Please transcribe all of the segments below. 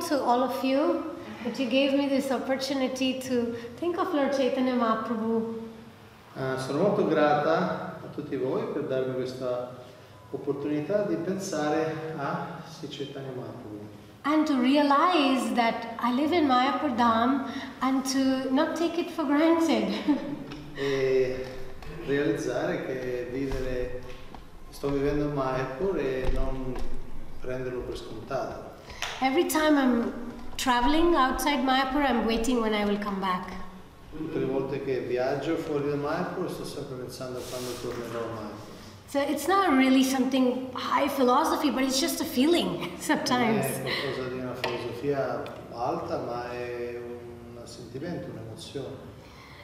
to all of you that you gave me this opportunity to think of Lord Chaitanya Mahaprabhu. Sono molto grata a tutti voi per darmi questa opportunità di pensare a Sri Chaitanya Mahaprabhu. And to realize that I live in Mayapur Dham and to not take it for granted. E realizzare che sto vivendo in Mayapur e non prenderlo per scontato. Every time I'm traveling outside Mayapur, I'm waiting when I will come back. Tutte le volte che viaggio fuori da Mayapur sto sempre pensando a quando tornerò a Mayapur. So it's not really something high philosophy, but it's just a feeling sometimes. Non è qualcosa di una filosofia alta, ma è un sentimento, un'emozione.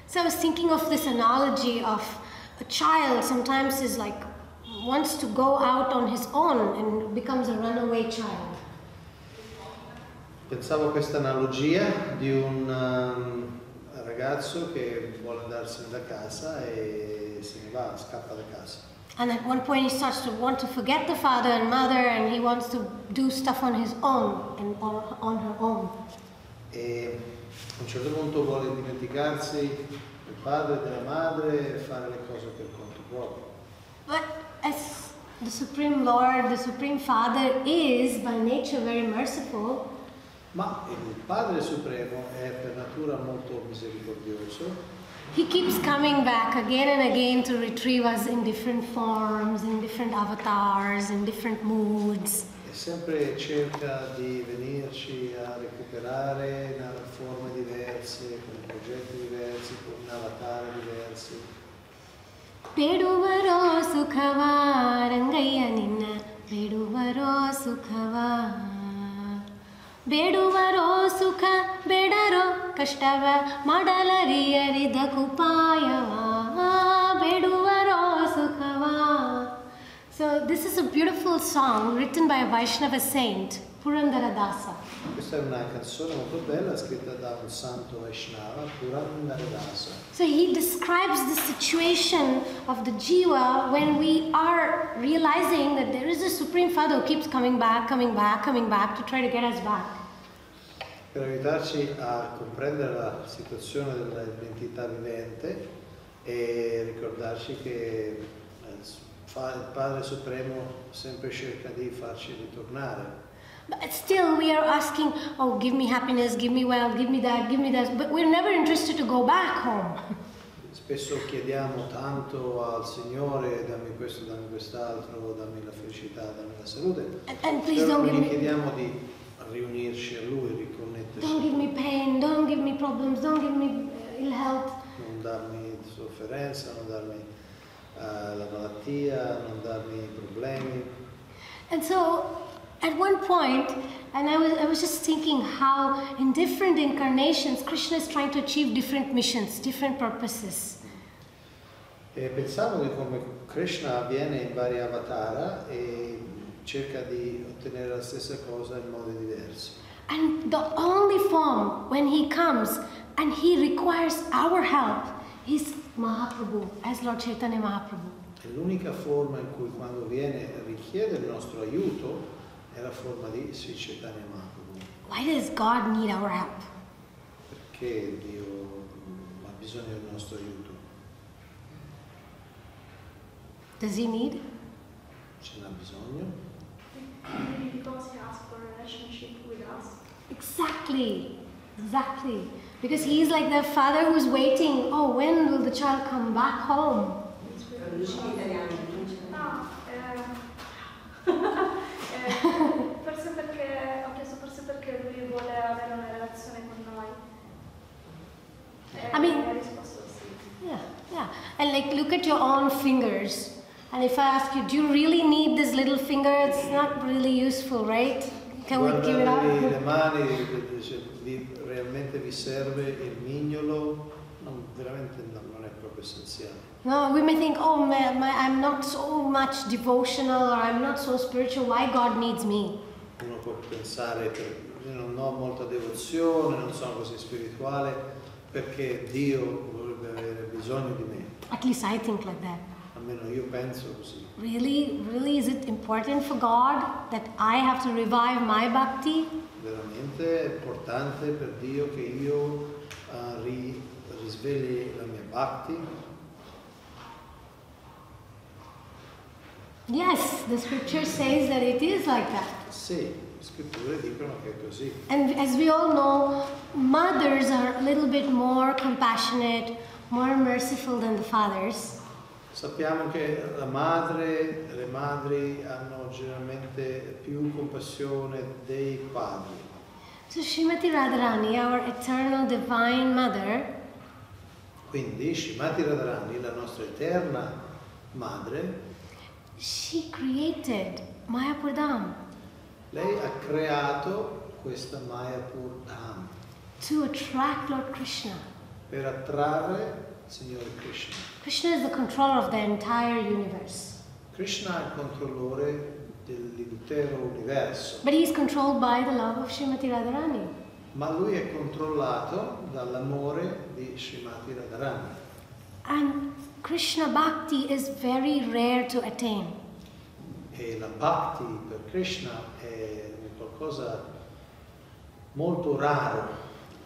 So I was thinking of this analogy of a child sometimes is like wants to go out on his own and becomes a runaway child. Pensavo a questa analogia di un ragazzo che vuole andarsene da casa e se ne va, scappa da casa. And at one point he starts to want to forget the father and mother and he wants to do stuff on his own and on her own. E a un certo punto vuole dimenticarsi del padre e della madre e fare le cose per conto proprio. But as the Supreme Lord, the Supreme Father is by nature very merciful. Ma il Padre Supremo è per natura molto misericordioso. He keeps coming back again and again to retrieve us in different forms, in different avatars, in different moods. E sempre cerca di venirci a recuperare in forme diverse, con progetti diversi, con avatar diversi. Peduvaro sukhava rangayya ninna, peduvaro sukhava. Beduvaro sukha bedaro kashtava madalari dakupayava beduvaro sukhava. So this is a beautiful song written by a Vaishnava saint, Purandara Dasa. Questa è una canzone molto bella scritta da un santo Vaishnava, Purandara Dasa. So he describes the situation of the jiva when we are realizing that there is a Supreme Father who keeps coming back to try to get us back. Per aiutarci a comprendere la situazione dell'entità vivente e ricordarci che il Padre Supremo sempre cerca di farci ritornare. But still we are asking, oh, give me happiness, give me wealth, give me that, but we're never interested to go back home. Spesso chiediamo tanto al Signore, dammi questo, dammi quest'altro, dammi la felicità, dammi la salute. And please Però don't non give gli me, chiediamo di riunirci a Lui, riconnettersi. don't give me pain, don't give me problems, don't give me ill health. Non darmi sofferenza, non darmi la malattia, non darmi problemi. And so at one point, and I was just thinking how in different incarnations Krishna is trying to achieve different missions, different purposes. E pensavo di come Krishna avviene in vari avatar e cerca di ottenere la stessa cosa in modi diversi. And the only form when he comes and he requires our help is Mahaprabhu, as Lord Chaitanya Mahaprabhu. E l'unica forma in cui quando viene richiede il nostro aiuto è la forma di Sri Chaitanya Mahaprabhu. Why does God need our help? Perché Dio ha bisogno del nostro aiuto? Does he need? Ce n'ha bisogno? Maybe because he asks for a relationship with us. Exactly. Because he is like the father who's waiting, oh, when will the child come back home? Forse perché ho chiesto perché lui vuole avere una relazione con noi. I mean, ha risposto sì. Yeah. And like, look at your own fingers. And if I ask you, do you really need this little finger? It's not really useful, right? Can we give it up? Guardate le mani, realmente vi serve il mignolo? No, veramente non è proprio essenziale. No, we may think, oh man, I'm not so much devotional or I'm not so spiritual. Why God needs me? Uno può pensare, io non ho molta devozione, non sono così spirituale, perché Dio vorrebbe avere bisogno di me. At least I think like that. almeno io penso così. Really is it important for God that I have to revive my bhakti? Veramente è importante per Dio che io risvegli la mia bhakti? Yes, the scripture says that it is like that. Sì, le scritture dicono che è così. And as we all know, mothers are a little bit more compassionate, more merciful than the fathers. Sappiamo che le madri hanno generalmente più compassione dei padri. So Srimati Radharani, our eternal divine mother, Quindi Srimati Radharani, la nostra eterna madre, she created Mayapur Dham lei ha creato questa Mayapur Dham to attract Lord Krishna. per attrarre il Signore Krishna. Krishna is the controller of the entire universe. Krishna è il controllore dell'intero universo, But he is controlled by the love of Srimati Radharani. ma lui è controllato dall'amore di Srimati Radharani. And Krishna Bhakti is very rare to attain. E la bhakti per Krishna è qualcosa molto raro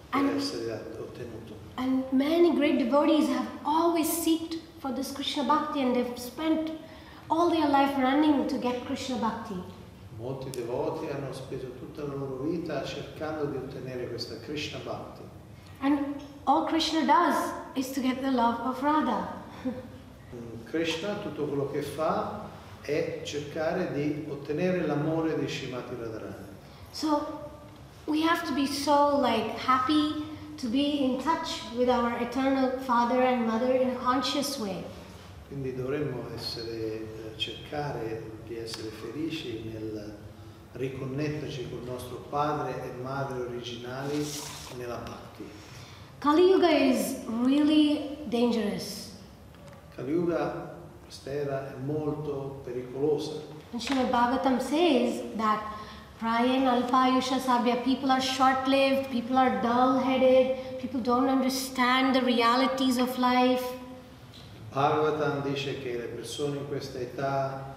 per essere ottenuto. And many great devotees have always sought for this Krishna Bhakti and they've spent all their life running to get Krishna Bhakti. Molti devoti hanno speso tutta la loro vita cercando di ottenere questa Krishna Bhakti. And all Krishna does is to get the love of Radha. Krishna tutto quello che fa è cercare di ottenere l'amore di Srimati Radharani. So we have to be so happy to be in touch with our eternal father and mother in a conscious way. Quindi dovremmo cercare di essere felici nel riconnetterci con il nostro padre e madre originali nella Bhakti. Kali Yuga is really dangerous. Kali Yuga, questa era, è molto pericolosa. And Srimad Bhagavatam says that Prayen Alpayusha Sabhya, people are short-lived, people are dull-headed, people don't understand the realities of life. Bhagavatam dice che le persone in questa età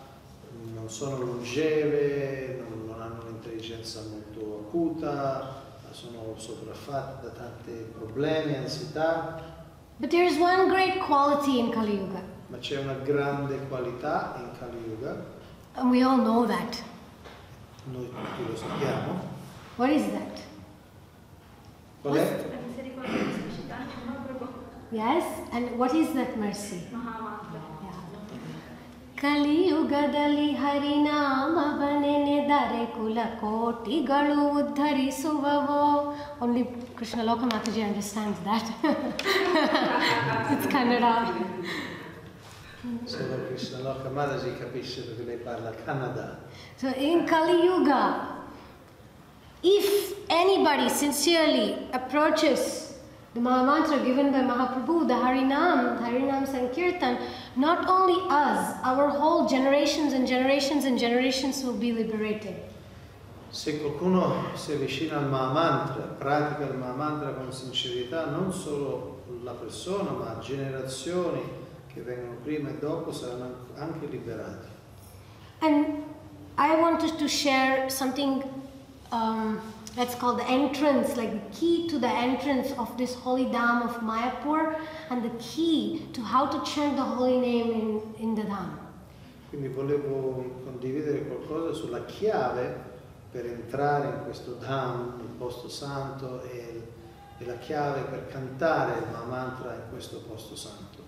non sono longeve, non hanno un'intelligenza molto acuta, sono sopraffatte da tanti problemi, ansietà. But there is one great quality in Kali Yuga, Ma c'è una grande qualità in Kali Yuga, and we all know that. noi tutti lo sappiamo. What is that? Qual è? La misericordia di Sridam, Mahaprabhu. Yes, and what is that mercy? Mahamantra. Kali Yugadali Harinama Banene Dare Kula Kotigalu Uddharisuvavo. Only Krishna Loka Mataji understands that. It's Kannada. Solo Krishna Loka Mataji capisce perché lei parla Kannada. So in Kali Yuga, if anybody sincerely approaches the Mahamantra given by Mahaprabhu, the Harinam Sankirtan, not only us, our whole generations and generations and generations will be liberated. Se qualcuno si avvicina al Mahamantra, pratica il Mahamantra con sincerità, non solo la persona, ma generazioni che vengono prima e dopo saranno anche liberati. And I wanted to share something that's called the entrance, like the key to the entrance of this holy Dham of Mayapur and the key to how to chant the holy name in the Dham. Quindi volevo condividere qualcosa sulla chiave per entrare in questo Dham, il posto santo, e la chiave per cantare il Mahamantra in questo posto santo.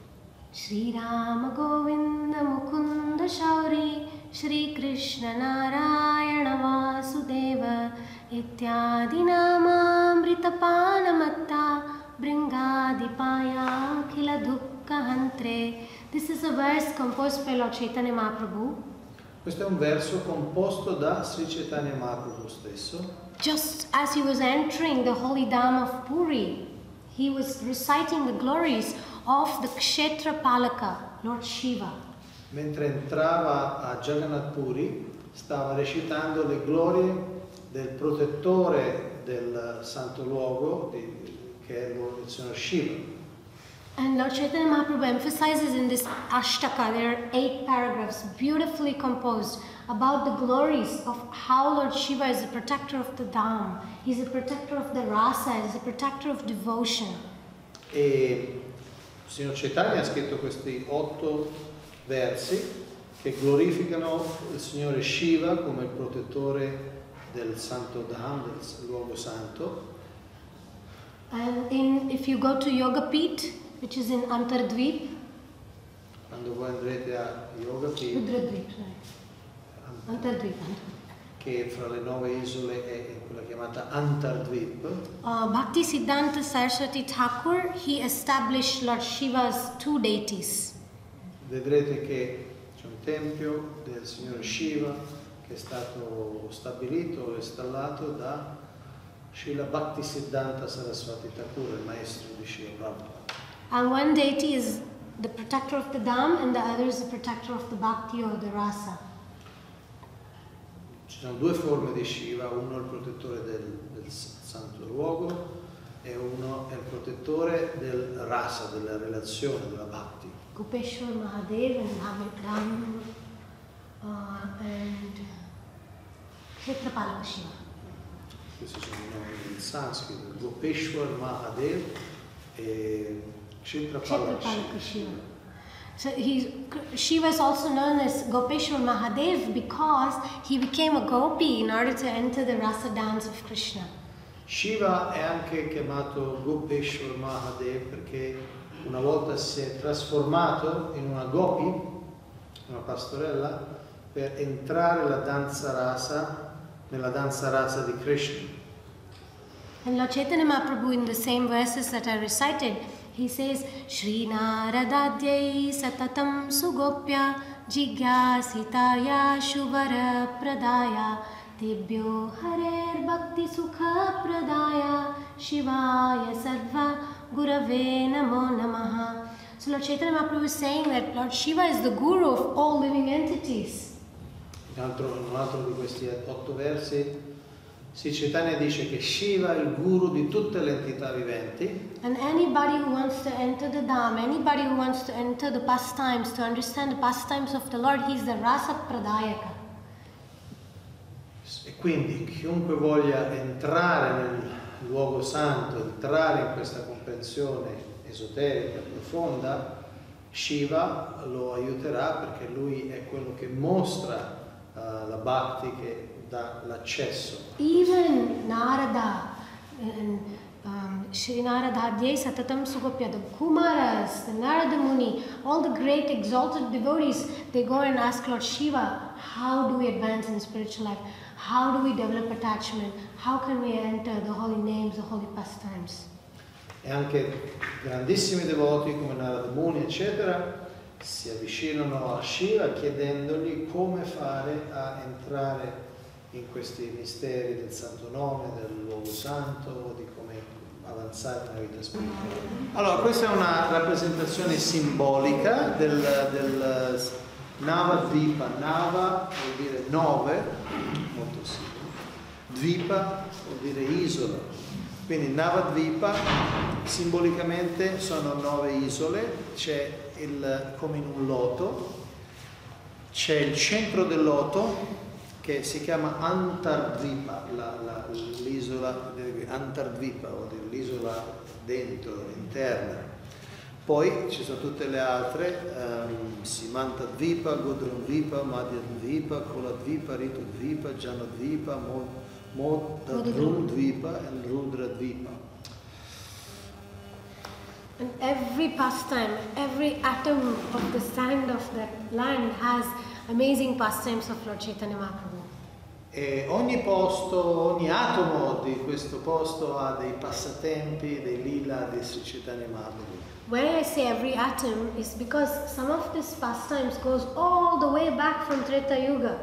Sridam Govinda Mukunda Shauri Shri Krishna Narayana Vasudeva Ityadi Namamrita Panamatta Bringadipaya Khila Dukkha Hantre. This is a verse composed by Lord Chaitanya Mahaprabhu. Questo è un verso composto da Sri Chaitanya Mahaprabhu stesso. Just as he was entering the holy Dham of Puri, he was reciting the glories of the Kshetra Palaka, Lord Shiva. Mentre entrava a Jagannath Puri, stava recitando le glorie del protettore del santo luogo, che è il Signor Shiva. And Lord Chaitanya Mahaprabhu emphasizes in this Ashtaka, there are 8 paragraphs, beautifully composed, about the glories of how Lord Shiva is the protector of the Dham, he's a protector of the rasa, he's a protector of devotion. E il Signor Chaitanya ha scritto questi 8 versi che glorificano il Signore Shiva come il protettore del Santo Dham, del luogo santo. And if you go to Yogapith, which is in Antardvip, Quando voi andrete a Yogapith, Rudradvip, Antardvip, che fra le 9 isole è quella chiamata Antardvip, Bhakti Siddhanta Saraswati Thakur, he established Lord Shiva's 2 deities. vedrete che c'è un tempio del Signore Shiva che è stato stabilito e installato da Srila Bhakti Siddhanta Saraswati Thakur, il maestro di Srila Prabhupada. And one deity is the protector of the Dham and the other is the protector of the Bhakti or the Rasa. Ci sono 2 forme di Shiva, uno è il protettore del santo luogo e uno è il protettore del rasa, della relazione, della bhakti. Gopeshwar Mahadev and Dham and Kshetrapalaka Shiva. Questi sono i nomi in sanscrito, Gopeshwar Mahadev e Kshetrapalaka Kshetrapalaka Shiva. Shiva. So Shiva is also known as Gopeshwar Mahadev because he became a gopi in order to enter the rasa dance of Krishna. Shiva è anche chiamato Gopeshwar Mahadev perché una volta si è trasformato in una gopi, una pastorella, per entrare nella danza rasa di Krishna. And Lord Chaitanya Mahaprabhu, in the same verses that I recited, he says, Shri Naradadhyai Satatam Sugopya Jigyasitaya Shuvara Pradaya Tebhyo Harer Bhakti Sukha Pradaya Shivaya Sarva Gurave Namo Namaha. So Lord Chaitanya Mahaprabhu is saying that Lord Shiva is the guru of all living entities. In un altro di questi 8 versi, Sri Chaitanya dice che Shiva è il guru di tutte le entità viventi. And anybody who wants to enter the Dham, anybody who wants to enter the pastimes, to understand the pastimes of the Lord, he's the Rasa Pradayaka. E quindi chiunque voglia entrare nel luogo santo, entrare in questa comprensione esoterica profonda, Shiva lo aiuterà perché lui è quello che mostra la bhakti, che dà l'accesso. Even Narada, Shri Naradadhyai Satatam Sugopya, the Kumaras, the Narada Muni, all the great exalted devotees, they go and ask Lord Shiva, how do we advance in spiritual life? How do we develop attachment? How can we enter the holy names, the holy pastimes? E anche grandissimi devoti come Narada Muni, eccetera, si avvicinano a Shiva chiedendogli come fare a entrare in questi misteri del santo nome, del luogo santo, di come avanzare nella vita spirituale. Allora, questa è una rappresentazione simbolica del Navadvipa. Nava vuol dire 9, molto simile. Dvipa vuol dire isola. Quindi Navadvipa simbolicamente sono 9 isole, c'è come in un loto, c'è il centro del loto che si chiama Antardvipa, l'isola Antardvipa, vuol dire l'isola dentro, interna. Poi ci sono tutte le altre, Simantadvipa, Godrundvipa, Madhyadvipa, Koladvipa, Ritudvipa, Janadvipa, Modadrundvipa and Rudradvipa. And every pastime, every atom of the sand of that land has amazing pastimes of Lord Chaitanya Mahaprabhu. E ogni posto, ogni atomo di questo posto ha dei passatempi, dei lila di Sri Chaitanya Mahaprabhu. When I say every atom is because some of these pastimes goes all the way back from Treta Yuga.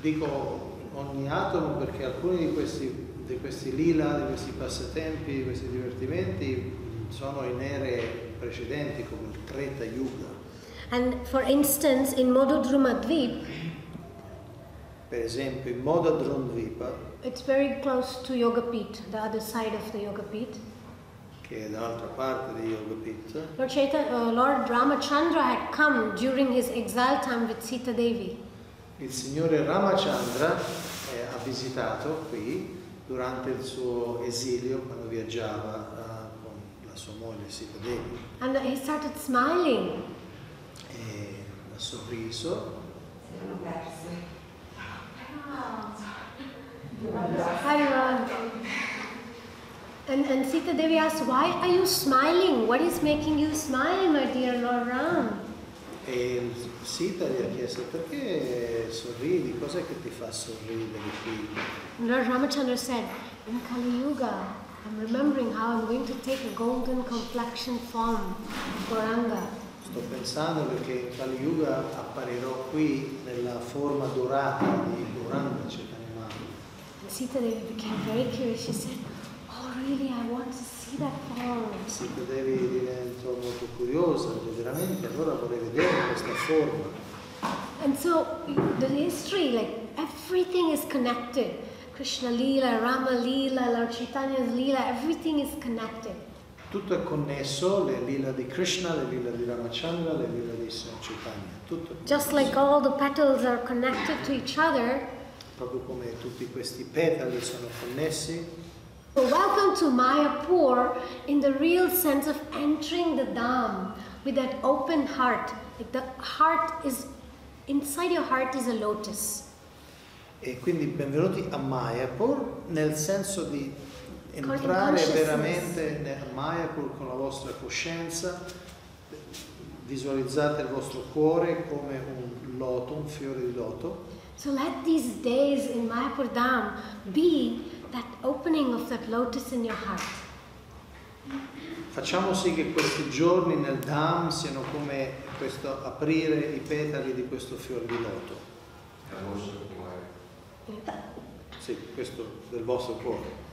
Dico ogni atomo perché alcuni di questi lila, di questi passatempi, di questi divertimenti sono in ere precedenti come il Treta Yuga. And for instance, in Mododrumadvip, Per esempio in Modadrundvipa, it's very close to Yogapith, the other side of the Yogapith. che è dall'altra parte di Yoga Pit. Lord Ramachandra had come during his exile time with Sita Devi. Il signore Ramachandra ha visitato qui durante il suo esilio, quando viaggiava con la sua moglie Sita Devi. And he started smiling. E ha sorriso. And Sita Devi asked, why are you smiling? What is making you smile, my dear Lord Ram? E Sita gli ha chiesto, perché sorridi? Cos'è che ti fa sorridere qui? Lord Ramachandra said, in Kali Yuga, I'm remembering how I'm going to take a golden complexion form, Gauranga. Sto pensando perché in Kali Yuga apparirò qui nella forma dorata di Gauranga Chaitanya Mahaprabhu. And Sita Devi became very curious. She said, oh really, I want to see that form. Sita Devi diventò molto curiosa, veramente, allora vorrei vedere questa forma. And so the history, like everything is connected. Krishna Leela, Rama Leela, Lord Chaitanya's Leela, everything is connected. Tutto è connesso, le lila di Krishna, le lila di Ramachandra, le lila di Chaitanya. Tutto è connesso. Just like all the petals are connected to each other. Proprio come tutti questi petali sono connessi. So welcome to Mayapur in the real sense of entering the Dham with that open heart. Like the heart is, inside your heart is a lotus. E quindi benvenuti a Mayapur nel senso di entrare veramente nel Mayapur con la vostra coscienza, visualizzate il vostro cuore come un loto, un fiore di loto. So let these days in Mayapur Dham be that opening of that lotus in your heart. Facciamo sì che questi giorni nel Dham siano come questo aprire i petali di questo fiore di loto. Sì, questo del vostro cuore.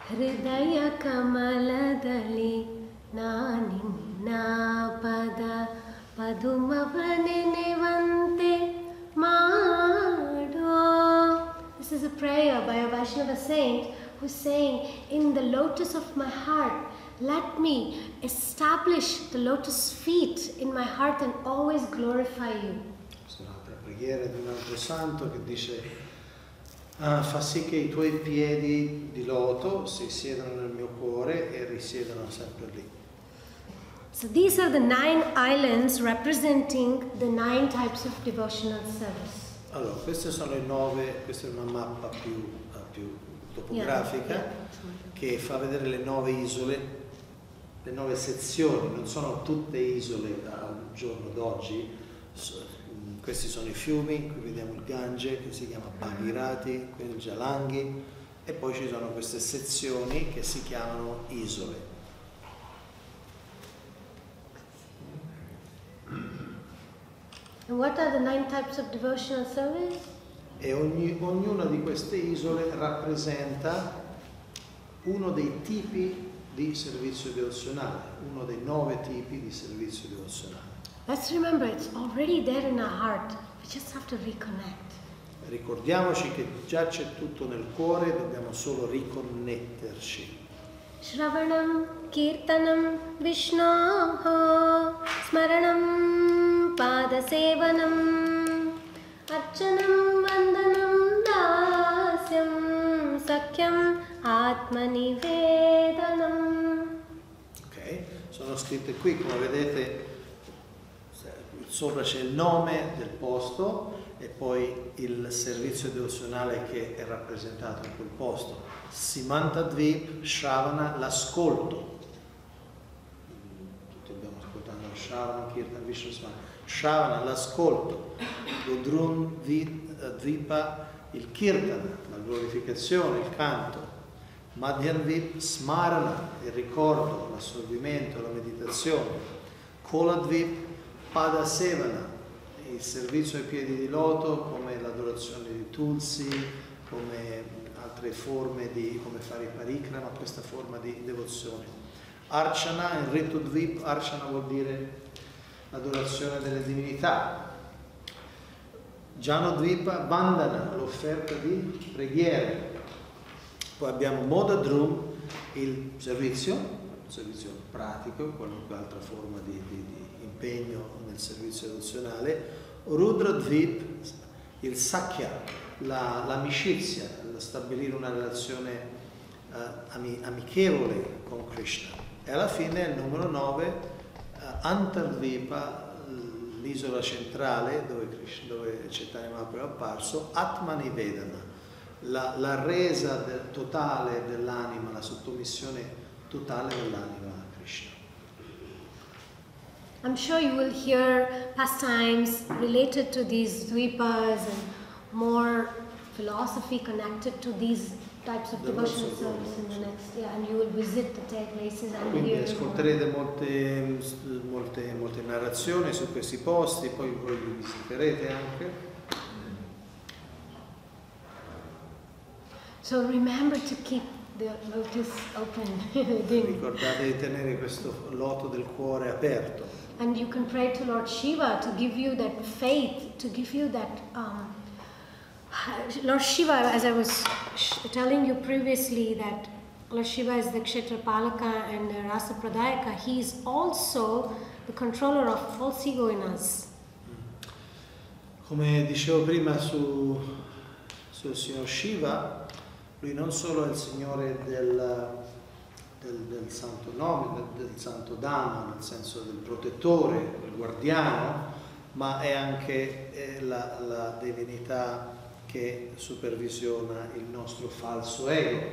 Hridaya kamaladali nani napada padumavane nevante mado. This is a prayer by a Vaishnava saint who's saying, in the lotus of my heart, let me establish the lotus feet in my heart and always glorify you. Questa è un'altra preghiera di un altro santo che dice fa sì che i tuoi piedi di loto si siedano nel mio cuore e risiedono sempre lì. So these are the 9 islands representing the 9 types of devotional service. Allora, queste sono le 9, questa è una mappa più topografica che fa vedere le 9 isole, le 9 sezioni, non sono tutte isole al giorno d'oggi. Questi sono i fiumi, qui vediamo il Gange che si chiama Bhagirati, qui il Jalangi, e poi ci sono queste sezioni che si chiamano isole. And what are the 9 types of devotional service? E ognuna di queste isole rappresenta uno dei tipi di servizio devozionale, uno dei 9 tipi di servizio devozionale. Let's remember, it's already there in our heart. We just have to reconnect. Ricordiamoci che già c'è tutto nel cuore, dobbiamo solo riconnetterci. Shravanam Kirtanam Vishnoho Smaranam Padasevanam Archanam Vandanam Dasyam Sakyam Atmanivedanam. Ok, sono scritte qui, come vedete, sopra c'è il nome del posto e poi il servizio devozionale che è rappresentato in quel posto. Navadvip, Shravana, l'ascolto. Tutti abbiamo ascoltato Shravana, Kirtan, Vishnu, Shravana, l'ascolto. Godrun, Dvipa, il Kirtana, la glorificazione, il canto. Madhyamvip, Smarana, il ricordo, l'assorbimento, la meditazione. Koladvip, Padasevana, il servizio ai piedi di loto, come l'adorazione di Tulsi, come altre forme di come fare i parikrama, questa forma di devozione. Archana, il rito Dvip, Archana vuol dire l'adorazione delle divinità. Janodvipa, Vandana, l'offerta di preghiere. Poi abbiamo Modadrum, il servizio, servizio pratico, qualunque altra forma di impegno nel servizio devozionale. Rudradvip, il Sakya, l'amicizia, stabilire una relazione amichevole con Krishna. E alla fine il numero 9, Antardvipa, l'isola centrale dove Chaitanya Mahaprabhu è apparso, Atmanivedana, la resa totale dell'anima, la sottomissione totale dell'anima a Krishna. I'm sure you will hear pastimes related to these dvipas and more philosophy connected to these types of devotional service in the next, and you will visit the places and Quindi hear. ascolterete molte narrazioni su questi posti, poi voi li visiterete anche. So remember to keep the lotus open within. Ricordate di tenere questo loto del cuore aperto. And you can pray to Lord Shiva to give you that faith, to give you that. Lord Shiva, as I was telling you previously, that Lord Shiva is the Kshetra Palaka and the Rasa Pradayaka. He is also the controller of false ego in us. Come dicevo prima sul signor Shiva, lui non solo è il signore del santo nome, del santo Dhamma, nel senso del protettore, del guardiano, ma è anche la divinità che supervisiona il nostro falso ego,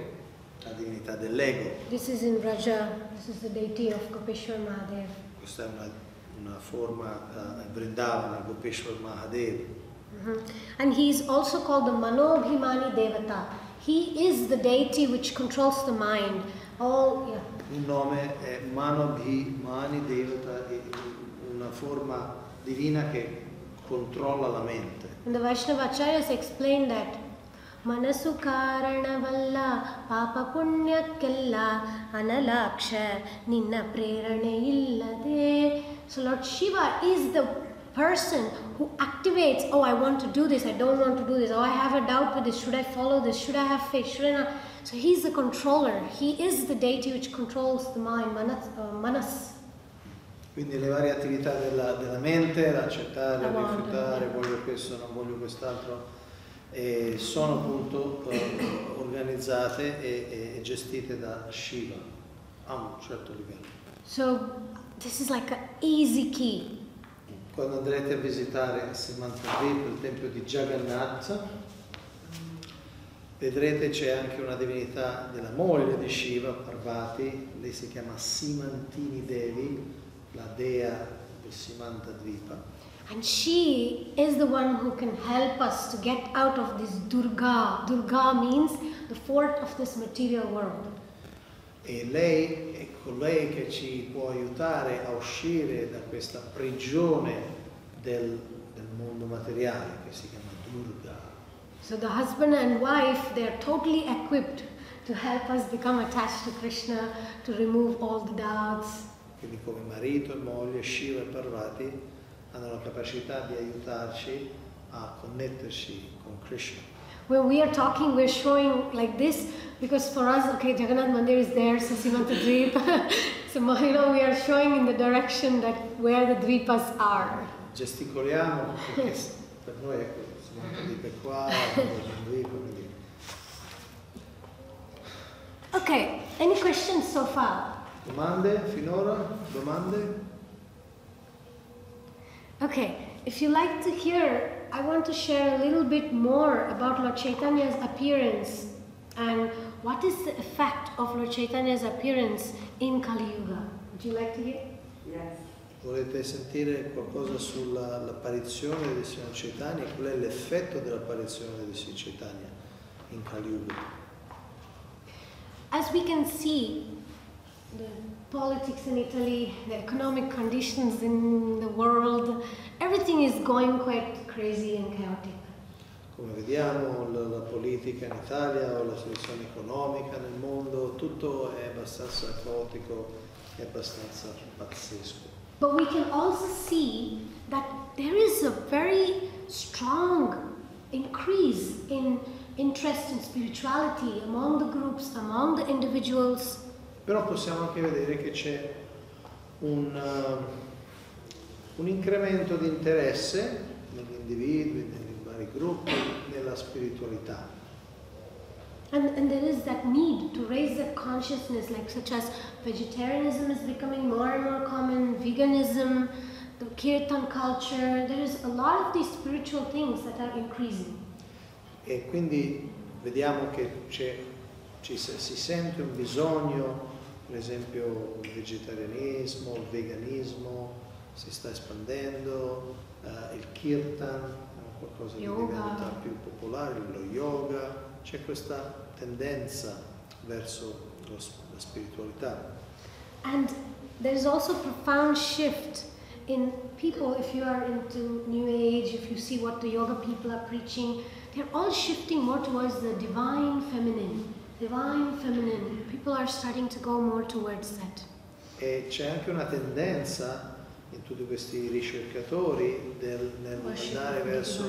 la divinità dell'ego. This is in Braja, this is the deity of Gopeshwar Mahadev. Questa è una forma Vrindavana, Gopeshwar Mahadev. And he is also called the Manobhimani Devata. He is the deity which controls the mind. Il nome è Manobhimani Devata, una forma divina che controlla la mente. And the Vaishnava Acharyas explained that Manasu Karanavalla Papa Punyakella Analaksha Ninna Prerane Illade. So Lord Shiva is the person who activates, oh, I want to do this, I don't want to do this, oh, I have a doubt with this, should I follow this, should I have faith, should I not? So he's the controller, he is the deity which controls the mind, manas. Quindi le varie attività della mente, l'accettare, rifiutare, voglio questo, non voglio quest'altro, sono appunto organizzate e gestite da Shiva a un certo livello. So this is like an easy key. Quando andrete a visitare Simantadvip, il tempio di Jagannath, vedrete c'è anche una divinità della moglie di Shiva, Parvati, lei si chiama Simantini Devi, la dea del Simantadvipa. And she is the one who can help us to get out of this Durga. Durga means the fourth of this material world. E lei è colei che ci può aiutare a uscire da questa prigione del mondo materiale che si chiama Durga. So the husband and wife, they are totally equipped to help us become attached to Krishna, to remove all the doubts. Quindi come marito e moglie, Shiva e Parvati hanno la capacità di aiutarci a connetterci con Krishna. When we are talking, we're showing like this because for us, okay, Jagannath Mandir is there, so Simantadvip. So we are showing in the direction that where the dvipas are. Gesticoliamo perché per noi è Simantadvip è qua, Dvipa, quindi. Okay, any questions so far? Domande finora? Domande? Okay, if you like to hear, I want to share a little bit more about Lord Chaitanya's appearance and what is the effect of Lord Chaitanya's appearance in Kali Yuga. Would you like to hear? Yes. Volete sentire qualcosa sull'apparizione di Signor Chaitanya? Qual è l'effetto dell'apparizione di Signor Chaitanya in Kali Yuga? As we can see, the politics in Italy, the economic conditions in the world, everything is going quite crazy and chaotic. Come vediamo, la politica in Italia o la situazione economica nel mondo, tutto è abbastanza caotico e abbastanza pazzesco. But we can also see that there is a very strong increase in interest in spirituality among the groups, among the individuals. Però possiamo anche vedere che c'è un incremento di interesse negli individui, nei vari gruppi, nella spiritualità. And there is that need to raise that consciousness, like such as vegetarianism is becoming more and more common, veganism, the kirtan culture. There is a lot of these spiritual things that are increasing. E quindi vediamo che si sente un bisogno, per esempio il vegetarianismo, il veganismo si sta espandendo, il kirtan, qualcosa che diventa più popolare, lo yoga, c'è questa tendenza verso la spiritualità. And there's also a profound shift in people. If you are into New Age, if you see what the yoga people are preaching, they're all shifting more towards the divine feminine. Divine feminine. People are starting to go more towards that. E c'è anche una tendenza in tutti questi ricercatori nell'andare verso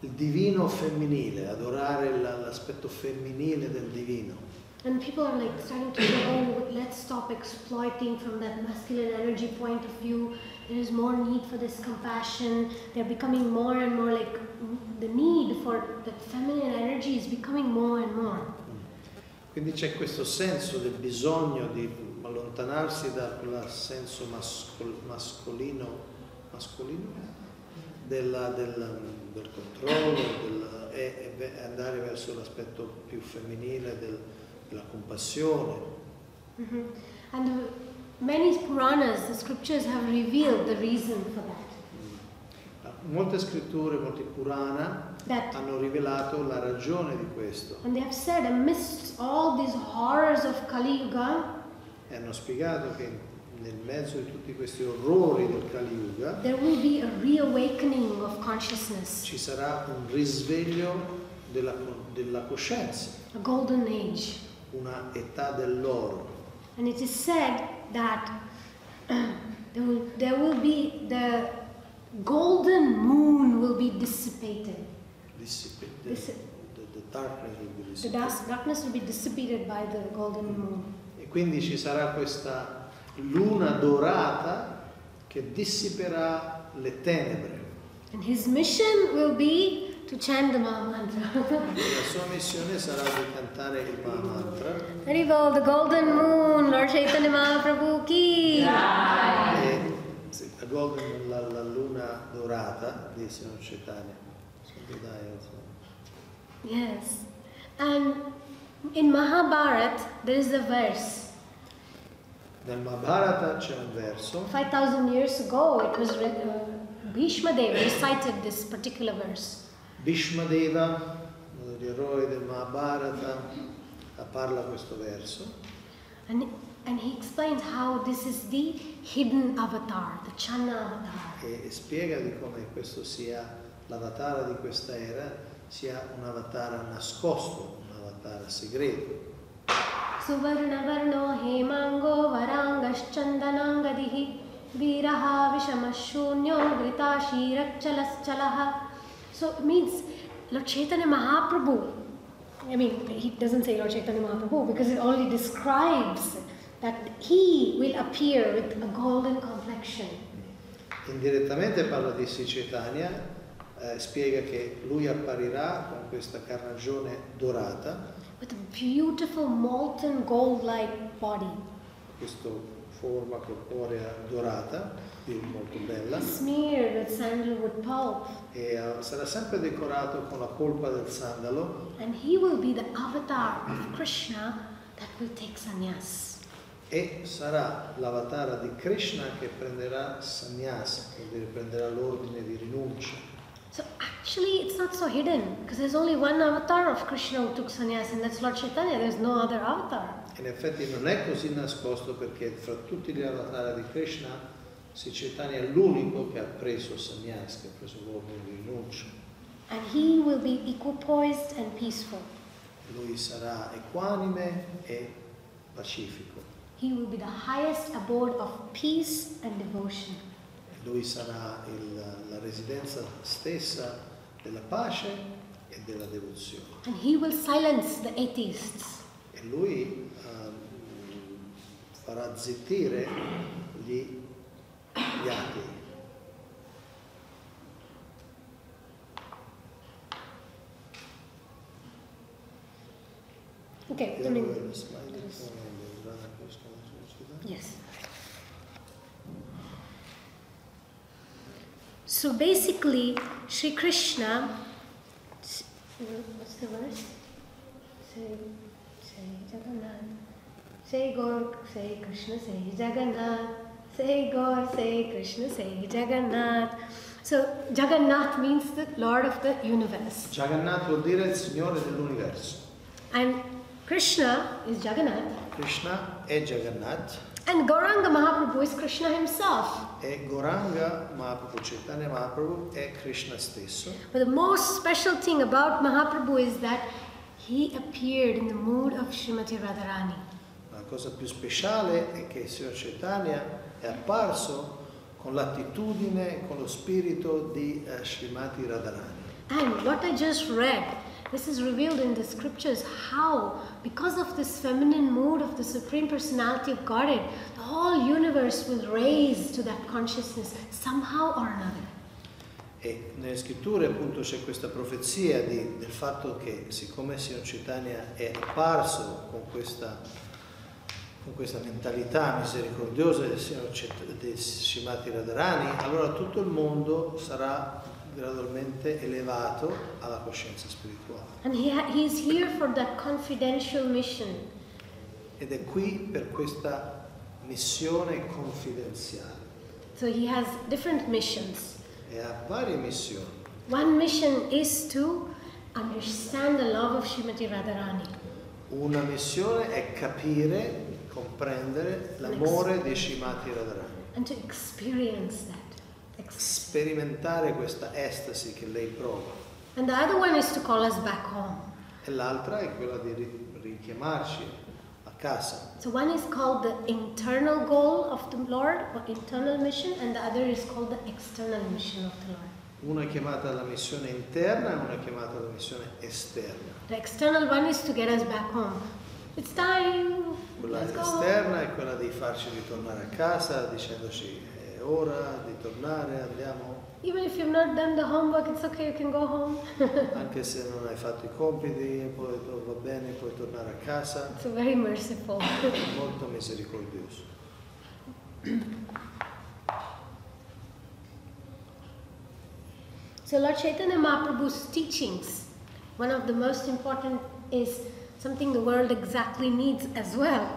il divino femminile, adorare l'aspetto femminile del divino. And people are like starting to say, oh, let's stop exploiting from that masculine energy point of view. There is more need for this compassion. They're becoming more and more like the need for that feminine energy is becoming more and more. Quindi c'è questo senso del bisogno di allontanarsi da quel senso mascolino del controllo e andare verso l'aspetto più femminile della compassione. Mm-hmm. And many Puranas, the scriptures have revealed the reason for that. Molte scritture, molti Purana hanno rivelato la ragione di questo. And they have said, amidst all these horrors of Kali Yuga, e hanno spiegato che nel mezzo di tutti questi orrori del Kali Yuga there will be a reawakening of consciousness. Ci sarà un risveglio della coscienza. A golden age. Una età dell'oro. And it is said that there will be the golden moon will be dissipated. The darkness will be dissipated. The darkness will be dissipated by the golden moon. E quindi ci sarà questa luna dorata che dissiperà le tenebre. And his mission will be to chant the Mahamantra. La sua missione sarà di cantare il Mahamantra. Haribol, the golden moon, Lord Chaitanya Mahaprabhu ki. La golden, la luna dorata di Signor Chaitanya. Yes. And in Mahabharata there is a verse. Nel Mahabharata c'è un verso. 5,000 years ago it was Bhishma Deva recited this particular verse. Bhishma Deva, uno degli eroi del Mahabharata, parla questo verso. And he explains how this is the hidden avatar, the Channa avatar. E spiega di come questo sia l'avatar di questa era, sia un avatar nascosto, un avatar segreto. Suvarna varno hemango varangaschandanangadihi viraha vishamashunyo gritashirachalaschalaha. So it means Lord Chaitanya Mahaprabhu. I mean, he doesn't say Lord Chaitanya Mahaprabhu because it only describes that he will appear with a golden complexion. Indirettamente parla di Sri Chaitanya, spiega che lui apparirà con questa carnagione dorata. With a beautiful molten gold-like body. Questa forma corporea dorata, molto bella. Smeared with sandalwood pulp. E sarà sempre decorato con la polpa del sandalo. And he will be the avatar of Krishna that will take sannyas. E sarà l'avatar di Krishna che prenderà sannyasa, vuol dire prenderà l'ordine di rinuncia. So actually it's not so hidden because there's only one avatar of Krishna who took sannyas and that's Lord Chaitanya. There's no other avatar. In effetti non è così nascosto perché fra tutti gli avatar di Krishna Sri Chaitanya è l'unico che ha preso sannyas, che ha preso l'ordine di rinuncia. And he will be equipoised and peaceful. Lui sarà equanime e pacifico. He will be the highest abode of peace and devotion. Lui sarà la residenza stessa della pace e della devozione. And he will silence the atheists. E lui farà zittire gli atei. Okay, I mean, yes. So basically, Sri Krishna, what's the verse? Say Jagannath, say Gaur, say Krishna, say Jagannath, say Gaur, say Krishna, say Jagannath. So Jagannath means the Lord of the universe. Jagannath vuol dire il Signore dell'universo. And Krishna is Jagannath. Krishna è Jagannath. And Gauranga Mahaprabhu is Krishna himself. E Gauranga Mahaprabhu, Chaitanya Mahaprabhu è Krishna stesso. But the most special thing about Mahaprabhu is that he appeared in the mood of Srimati Radharani. La cosa più speciale è che il Signor Chaitanya è apparso con l'attitudine, con lo spirito di Srimati Radharani. And what I just read, this is revealed in the scriptures how, because of this feminine mood of the Supreme Personality of Godhead, the whole universe will raise to that consciousness somehow or another. E nelle scritture appunto c'è questa profezia del fatto che siccome il Signor Chaitanya è apparso con questa mentalità misericordiosa del Srimati Radharani, allora tutto il mondo sarà gradualmente elevato alla coscienza spirituale. And he is here for that confidential mission. Ed è qui per questa missione confidenziale. So he has different missions. E ha varie missioni. One mission is to understand the love of Srimati Radharani. Una missione è capire, comprendere l'amore di Srimati Radharani. And to experience that. Sperimentare questa estasi che lei prova. And the other one is to call us back home. E l'altra è quella di richiamarci a casa. So one is called the internal goal of the Lord, or internal mission, and the other is called the external mission of the Lord. Una è chiamata alla missione interna e una è chiamata alla missione esterna. The external one is to get us back home. It's time. Quella Let's go esterna home. è quella di farci ritornare a casa dicendoci è ora di tornare, andiamo. Even if you've not done the homework, it's okay, you can go home. Anche se non hai fatto i compiti, poi va bene, puoi tornare a casa. So very merciful. Molto misericordioso. So Lord Chaitanya Mahaprabhu's teachings, one of the most important is something the world exactly needs as well.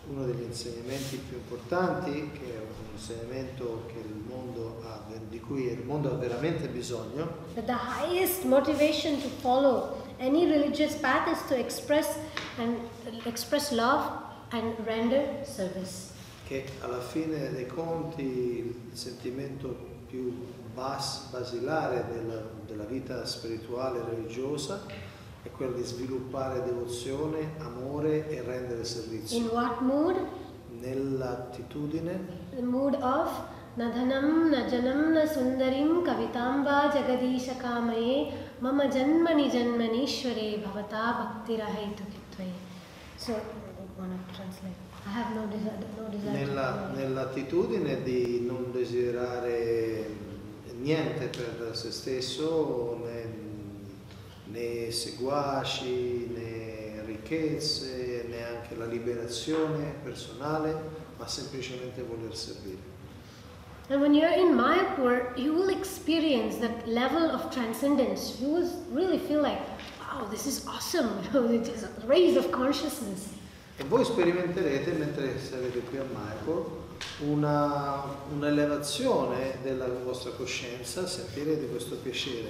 Uno degli insegnamenti più importanti, che è un insegnamento che il mondo ha, di cui il mondo ha veramente bisogno, That the highest motivation to follow any religious path is to express love and render service. che alla fine dei conti il sentimento più basilare della vita spirituale e religiosa è quello di sviluppare devozione, amore e rendere servizio. In what mood? Nell'attitudine The mood of Nadhanam Najanam Na Sundarim Kavitamba Jagadisha Kamaye Mama Janmani Janmanishware Bhavata Bhaktirahetu Kitvaye. So, I want to translate. I have no desire. nell'attitudine di non desiderare niente per se stesso, né seguaci, né ricchezze, neanche la liberazione personale, ma semplicemente voler servire. And when you're in Mayapur, you will experience that level of transcendence. You will really feel like, wow, this is awesome. It is a raise of consciousness. E voi sperimenterete, mentre sarete qui a Mayapur, un'elevazione della vostra coscienza, sentirete questo piacere.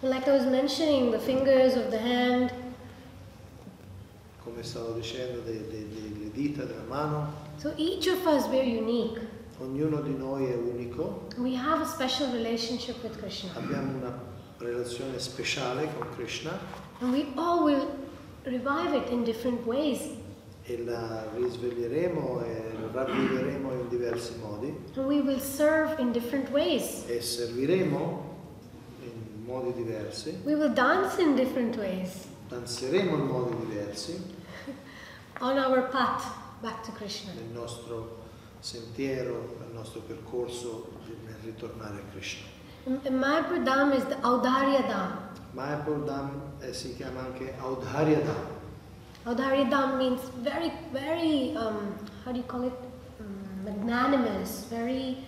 Like I was mentioning, the fingers of the hand. Come stavo dicendo, delle dita della mano. So each of us, we're unique. Ognuno di noi è unico. We have a special relationship with Krishna. Abbiamo una relazione speciale con Krishna. And we all will revive it in different ways. E la risveglieremo e ravviveremo in diversi modi. And we will serve in different ways. E serviremo in modi diversi. We will dance in different ways. Danzeremo in modi diversi. On our path. back to Krishna. nel nostro sentiero, nel nostro percorso nel ritornare a Krishna. And Mayapur Dham is the Audharya Dham. Mayapur Dham si chiama anche Audharya Dham. Audharya Dham means very, very, how do you call it? Magnanimous, very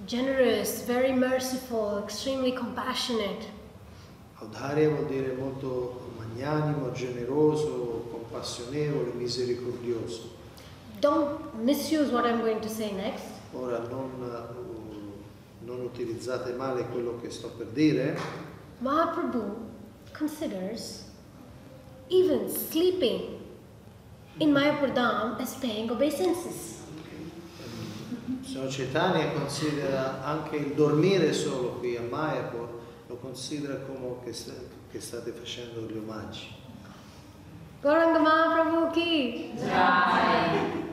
generous, very merciful, extremely compassionate. Audharya vuol dire molto magnanimo, generoso, compassionevole, misericordioso. Don't misuse what I'm going to say next. Ora non utilizzate male quello che sto per dire. Mahaprabhu considers even sleeping in Mayapur Dham as paying obeisances. Signor Chaitanya considera anche il dormire solo qui a Mayapur, lo considera come che state facendo gli omaggi. Gauranga Mahaprabhu ki Jai.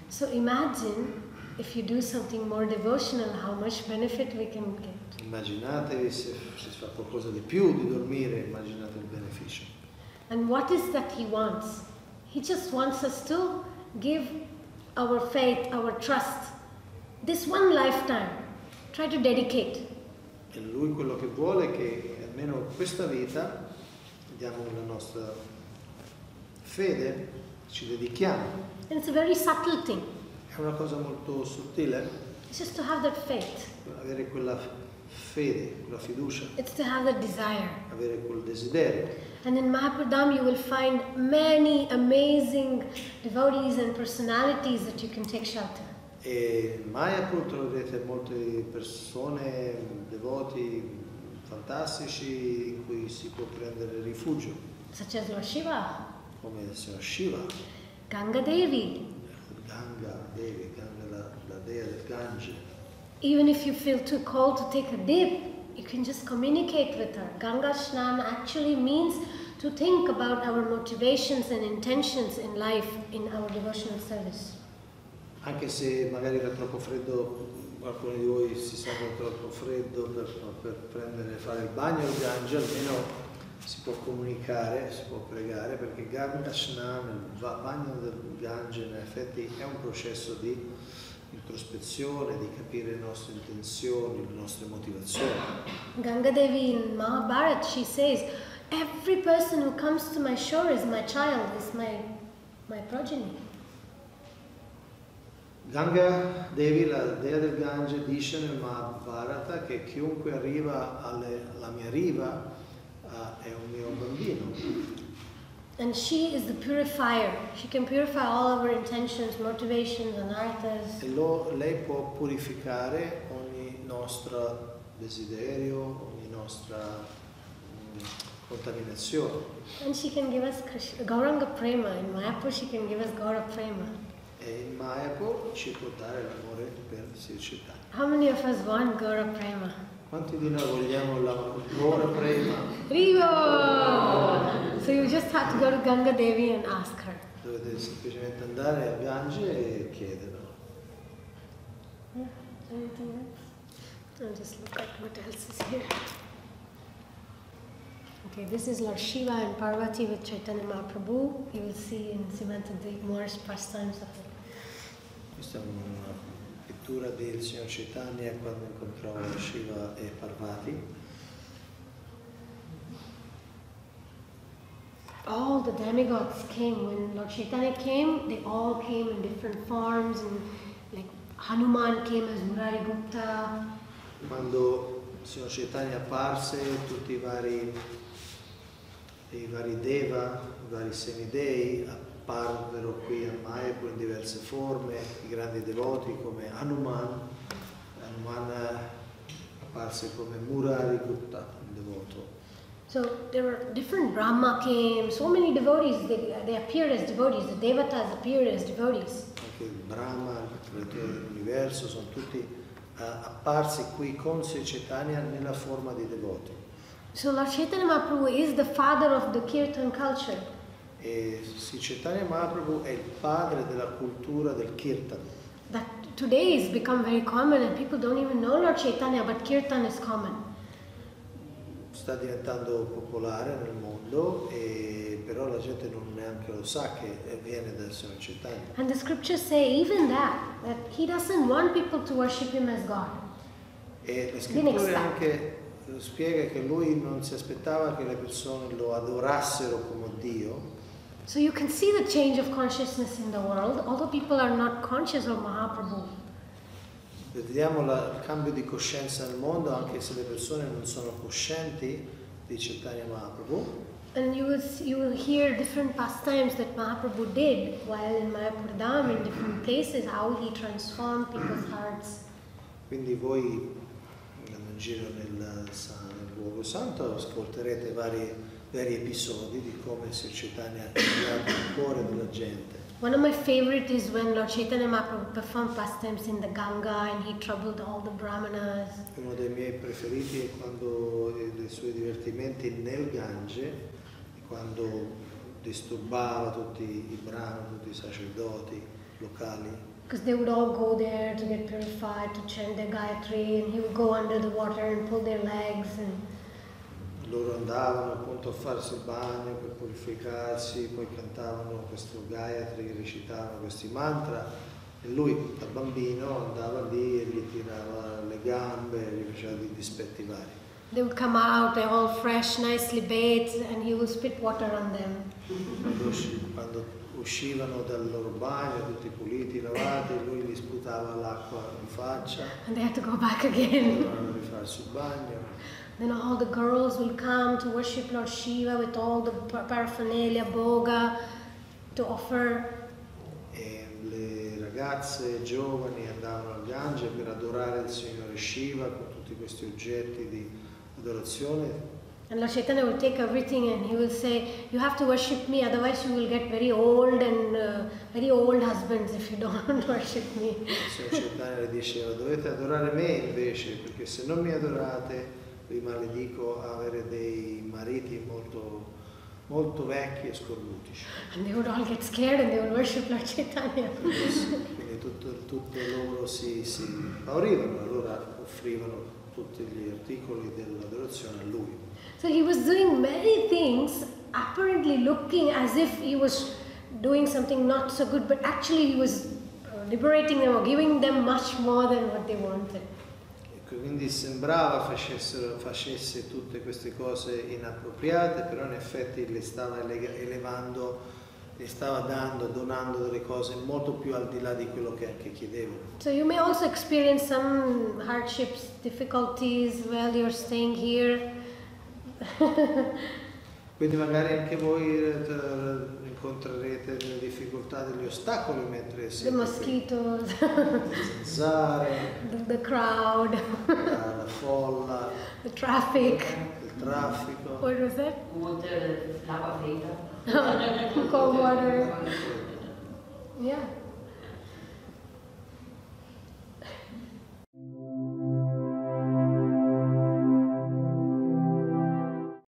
So imagine if you do something more devotional, how much benefit we can get. Immaginatevi se si fa qualcosa di più di dormire, immaginate il beneficio. And what is that he wants? He just wants us to give our faith, our trust, this one lifetime. Try to dedicate. E lui quello che vuole è che almeno questa vita diamo la nostra fede, ci dedichiamo. And it's a very subtle thing. È una cosa molto sottile, It's just to have that faith. avere quella fede, quella fiducia, It's to have that desire. avere quel desiderio. And in Mayapur Dham you will find many amazing devotees and personalities that you can take shelter. E in Mayapur troverete molte persone, devoti fantastici in cui si può prendere rifugio, Such as Lord Shiva, come il signor Shiva, Ganga Devi. Ganga Devi, Ganga la dea del Gange. Even if you feel too cold to take a dip, you can just communicate with her. Ganga Shnan actually means to think about our motivations and intentions in life in our devotional service. Anche se magari era troppo freddo, qualcuno di voi si sente troppo freddo per fare il bagno al Gange, almeno si può comunicare, si può pregare, perché Ganga Shnan, il bagno del Gange, in effetti è un processo di introspezione, di capire le nostre intenzioni, le nostre motivazioni. Ganga Devi in Mahabharata, she says, every person who comes to my shore is my child, is my progeny. Ganga Devi, la dea del Gange, dice nel Mahabharata che chiunque arriva alla mia riva è un mio bambino. And she is the purifier. She can purify all our intentions, motivations, anarthas. E lei può purificare ogni nostro desiderio, ogni nostra contaminazione. And she can give us Gauranga Prema. In Mayapur, she can give us Gaura Prema. E il Mayapur ci può dare l'amore per Sri Chaitanya. How many of us want Gaura Prema? Quanti di noi vogliamo l'amore prema? Rivo! So you just have to go to Ganga Devi and ask her. Dovete semplicemente andare a Gange e chiederlo. Yeah, anything else? I'll just look at what else is here. Okay, this is Lord Shiva and Parvati with Chaitanya Mahaprabhu. You will see in Navadvip more pastimes of it. Questa è una pittura del signor Chaitanya quando incontrò Shiva e Parvati. All the demigods came. When Lord Chaitanya came, they all came in different forms, and like Hanuman came as Murari Gupta. Quando il signor Chaitanya apparse, tutti i vari deva, i vari semidei apparvero qui a Mayapur in diverse forme, i grandi devoti come Hanuman. Hanuman apparse come Murari Gupta, il devoto. So there were different Brahma came, so many devotees, they appeared as devotees, the devatas appeared as devotees. Anche il Brahma, il creatore dell'universo, sono tutti apparsi qui con Sri Chaitanya nella forma di devoti. So Lord Chaitanya Mahaprabhu is the father of the Kirtan culture. E Sri Chaitanya Mahaprabhu è il padre della cultura del Kirtan. That today has become very common and people don't even know Lord Chaitanya, but Kirtan is common. sta diventando popolare nel mondo, però la gente non neanche lo sa che viene dal Signore Chaitanya. And the scriptures say even that he doesn't want people to worship him as God. E le scritture anche spiega che lui non si aspettava che le persone lo adorassero come Dio. So you can see the change of consciousness in the world, although people are not conscious of Mahaprabhu. Vediamo il cambio di coscienza nel mondo anche se le persone non sono coscienti di Chaitanya Mahaprabhu. And you will hear different pastimes that Mahaprabhu did while in Mayapur Dham, in different places, how he transformed people's hearts. Quindi voi andando in giro nel luogo santo ascolterete vari episodi di come Sri Chaitanya ha cambiato il cuore della gente. One of my favorite is when Lord Chaitanya Mahaprabhu performed pastimes in the Ganga and he troubled all the brahmanas. Uno dei miei preferiti è quando i suoi divertimenti nel Gange, quando disturbava tutti i brahmani, tutti i sacerdoti locali. Because they would all go there to get purified, to chant their Gayatri, and he would go under the water and pull their legs. And loro andavano appunto a farsi il bagno per purificarsi, poi cantavano questo Gayatri, recitavano questi mantra e lui da bambino andava lì e gli tirava le gambe, gli faceva dei dispetti vari. They would come out, they're all fresh, nicely bathed, and he would spit water on them. Quando uscivano dal loro bagno, tutti puliti, lavati, lui gli sputava l'acqua in faccia. And they had to go back again. Dovevano rifarsi il bagno. Then all the girls will come to worship Lord Shiva with all the paraphernalia, bhoga, to offer. E le ragazze giovani andavano al Gange per adorare il Signore Shiva con tutti questi oggetti di adorazione. And Lord Chaitanya will take everything and he will say, you have to worship me, otherwise you will get very old and very old husbands if you don't worship me. Il Signore Chaitanya le diceva, dovete adorare me invece, perché se non mi adorate vi maledico a avere dei mariti molto vecchi e scorbutici. And they would all get scared and they would worship Lord Chaitanya. Quindi tutte loro si impaurivano, allora offrivano tutti gli articoli dell'adorazione a lui. So he was doing many things, apparently looking as if he was doing something not so good, but actually he was liberating them or giving them much more than what they wanted. Quindi sembrava facesse tutte queste cose inappropriate, però in effetti le stava elevando, le stava donando delle cose molto più al di là di quello che anche chiedevano. So you may also experience some hardships, difficulties while you're staying here. Quindi magari anche voi incontrerete delle difficoltà, degli ostacoli mentre siete The mosquitoes, le zanzare, the crowd, la folla, the traffic. il traffico. What was that? Water, l'acqua fredda. Cold water. Yeah.